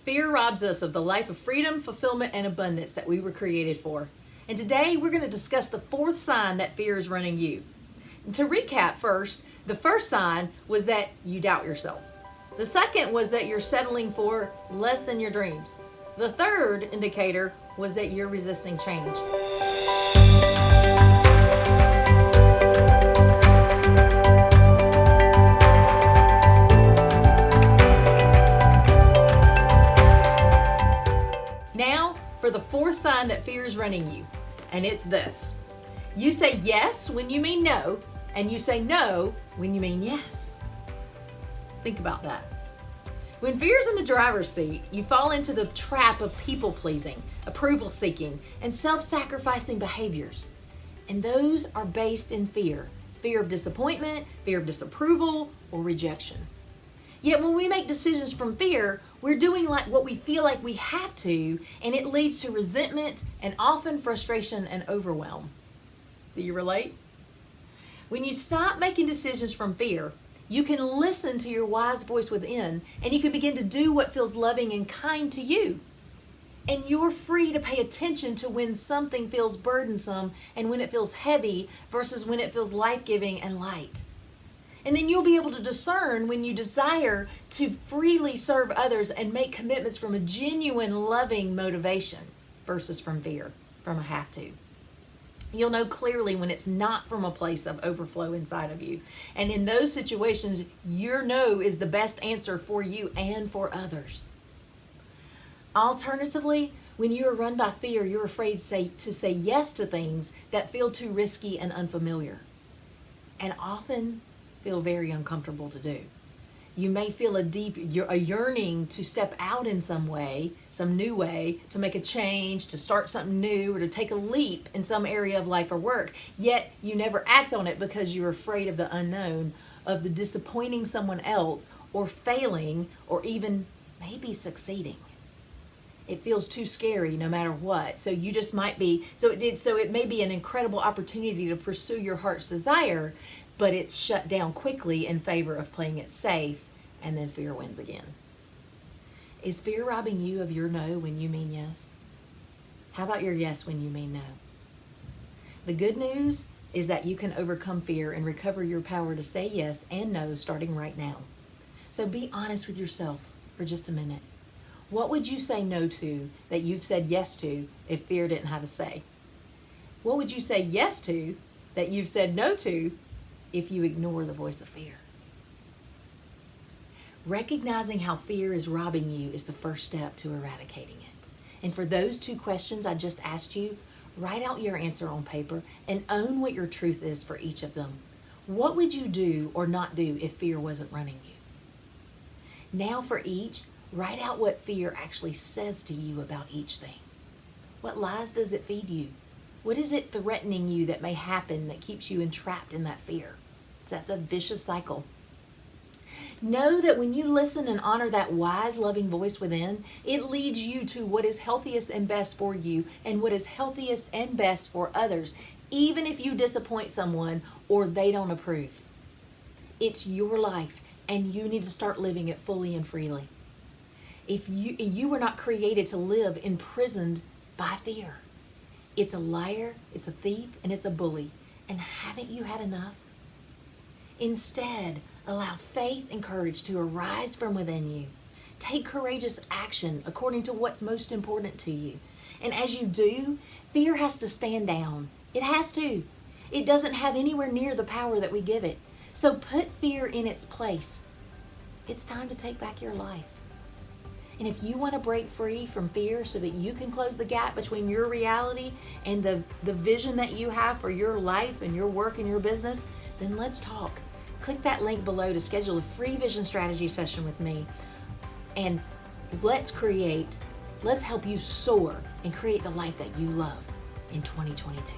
Fear robs us of the life of freedom, fulfillment, and abundance that we were created for. And today we're going to discuss the fourth sign that fear is running you. And to recap first, the first sign was that you doubt yourself. The second was that you're settling for less than your dreams. The third indicator was that you're resisting change. Now, for the fourth sign that fear is running you, and it's this. You say yes when you mean no, and you say no when you mean yes. Think about that. When fear's in the driver's seat, you fall into the trap of people-pleasing, approval-seeking, and self-sacrificing behaviors. And those are based in fear. Fear of disappointment, fear of disapproval, or rejection. Yet when we make decisions from fear, we're doing like what we feel like we have to, and it leads to resentment and often frustration and overwhelm. Do you relate? When you stop making decisions from fear, you can listen to your wise voice within, and you can begin to do what feels loving and kind to you. And you're free to pay attention to when something feels burdensome and when it feels heavy versus when it feels life-giving and light. And then you'll be able to discern when you desire to freely serve others and make commitments from a genuine, loving motivation versus from fear, from a have to. You'll know clearly when it's not from a place of overflow inside of you. And in those situations, your no is the best answer for you and for others. Alternatively, when you are run by fear, you're afraid to say yes to things that feel too risky and unfamiliar, and often feel very uncomfortable to do. You may feel a yearning to step out in some way, some new way, to make a change, to start something new, or to take a leap in some area of life or work. Yet you never act on it because you're afraid of the unknown, of the disappointing someone else, or failing, or even maybe succeeding. It feels too scary no matter what. So you just might be, so it may be an incredible opportunity to pursue your heart's desire, but it's shut down quickly in favor of playing it safe, and then fear wins again. Is fear robbing you of your no when you mean yes? How about your yes when you mean no? The good news is that you can overcome fear and recover your power to say yes and no starting right now. So be honest with yourself for just a minute. What would you say no to that you've said yes to if fear didn't have a say? What would you say yes to that you've said no to if you ignore the voice of fear? Recognizing how fear is robbing you is the first step to eradicating it. And for those two questions I just asked you, write out your answer on paper and own what your truth is for each of them. What would you do or not do if fear wasn't running you? Now for each, write out what fear actually says to you about each thing. What lies does it feed you? What is it threatening you that may happen that keeps you entrapped in that fear? That's a vicious cycle. Know that when you listen and honor that wise, loving voice within, it leads you to what is healthiest and best for you and what is healthiest and best for others, even if you disappoint someone or they don't approve. It's your life, and you need to start living it fully and freely. If you were not created to live imprisoned by fear. It's a liar, it's a thief, and it's a bully. And haven't you had enough? Instead, allow faith and courage to arise from within you. Take courageous action according to what's most important to you. And as you do, fear has to stand down. It has to. It doesn't have anywhere near the power that we give it. So put fear in its place. It's time to take back your life. And if you want to break free from fear so that you can close the gap between your reality and the vision that you have for your life and your work and your business, then let's talk. Click that link below to schedule a free vision strategy session with me. And let's help you soar and create the life that you love in 2022.